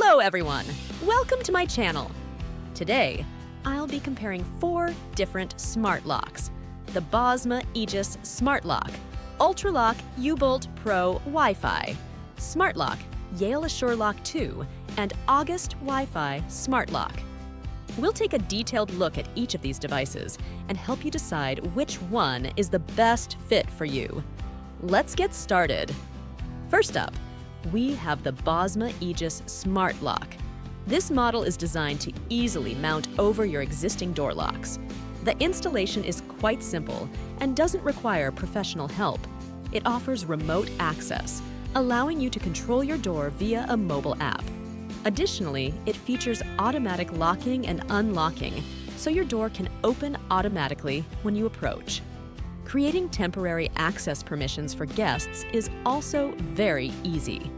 Hello everyone! Welcome to my channel. Today, I'll be comparing 4 different smart locks. The Bosma Aegis Smart Lock, Ultraloq U-Bolt Pro Wi-Fi, Smart Lock Yale AssureLock 2, and Aegis Wi-Fi Smart Lock. We'll take a detailed look at each of these devices and help you decide which one is the best fit for you. Let's get started. First up, we have the Bosma Aegis Smart Lock. This model is designed to easily mount over your existing door locks. The installation is quite simple and doesn't require professional help. It offers remote access, allowing you to control your door via a mobile app. Additionally, it features automatic locking and unlocking, so your door can open automatically when you approach. Creating temporary access permissions for guests is also very easy.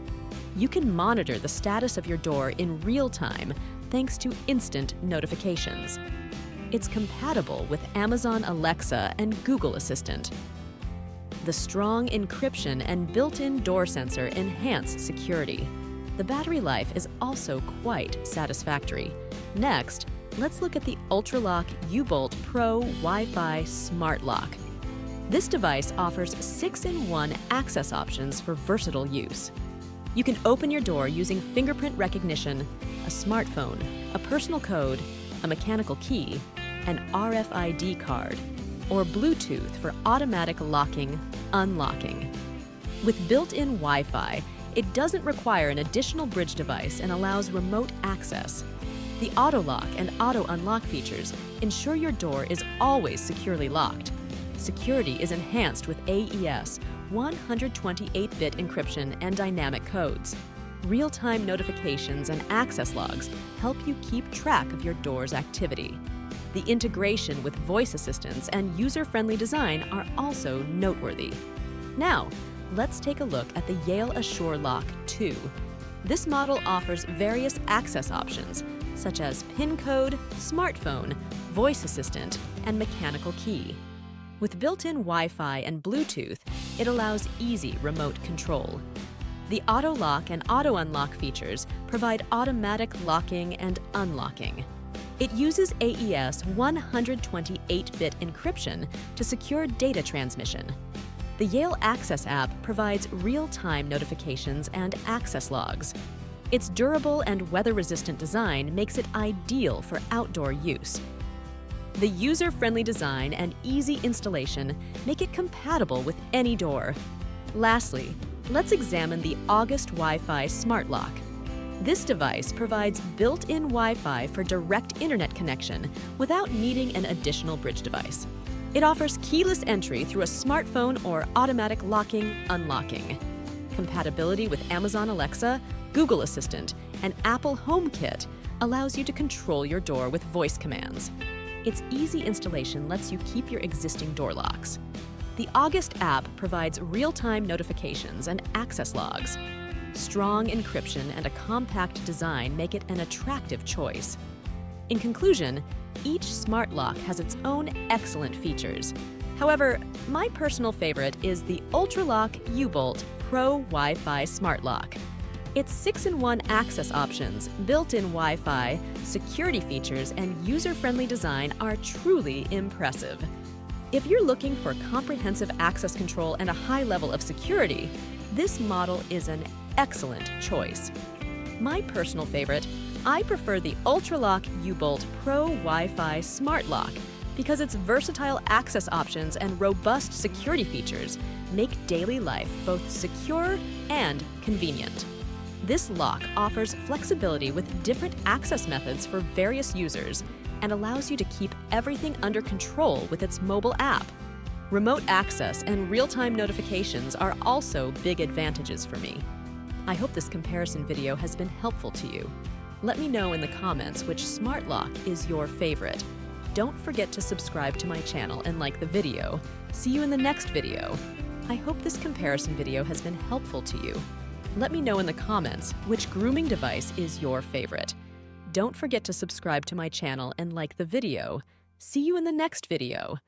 You can monitor the status of your door in real time thanks to instant notifications. It's compatible with Amazon Alexa and Google Assistant. The strong encryption and built-in door sensor enhance security. The battery life is also quite satisfactory. Next, let's look at the Ultraloq U-Bolt Pro Wi-Fi Smart Lock. This device offers 6-in-1 access options for versatile use. You can open your door using fingerprint recognition, a smartphone, a personal code, a mechanical key, an RFID card, or Bluetooth for automatic locking, unlocking. With built-in Wi-Fi, it doesn't require an additional bridge device and allows remote access. The auto lock and auto unlock features ensure your door is always securely locked. Security is enhanced with AES, 128-bit encryption and dynamic codes. Real-time notifications and access logs help you keep track of your door's activity. The integration with voice assistants and user-friendly design are also noteworthy. Now, let's take a look at the Yale AssureLock 2. This model offers various access options, such as PIN code, smartphone, voice assistant, and mechanical key. With built-in Wi-Fi and Bluetooth, it allows easy remote control. The auto lock and auto unlock features provide automatic locking and unlocking. It uses AES 128-bit encryption to secure data transmission. The Yale Access app provides real-time notifications and access logs. Its durable and weather-resistant design makes it ideal for outdoor use. The user-friendly design and easy installation make it compatible with any door. Lastly, let's examine the Aegis Wi-Fi Smart Lock. This device provides built-in Wi-Fi for direct internet connection without needing an additional bridge device. It offers keyless entry through a smartphone or automatic locking, unlocking. Compatibility with Amazon Alexa, Google Assistant, and Apple HomeKit allows you to control your door with voice commands. Its easy installation lets you keep your existing door locks. The Aegis app provides real-time notifications and access logs. Strong encryption and a compact design make it an attractive choice. In conclusion, each smart lock has its own excellent features. However, my personal favorite is the Ultraloq U-Bolt Pro Wi-Fi Smart Lock. Its 6-in-1 access options, built-in Wi-Fi, security features, and user-friendly design are truly impressive. If you're looking for comprehensive access control and a high level of security, this model is an excellent choice. My personal favorite, I prefer the Ultraloq U-Bolt Pro Wi-Fi Smart Lock because its versatile access options and robust security features make daily life both secure and convenient. This lock offers flexibility with different access methods for various users and allows you to keep everything under control with its mobile app. Remote access and real-time notifications are also big advantages for me. I hope this comparison video has been helpful to you. Let me know in the comments which smart lock is your favorite. Don't forget to subscribe to my channel and like the video. See you in the next video. I hope this comparison video has been helpful to you. Let me know in the comments which grooming device is your favorite. Don't forget to subscribe to my channel and like the video. See you in the next video.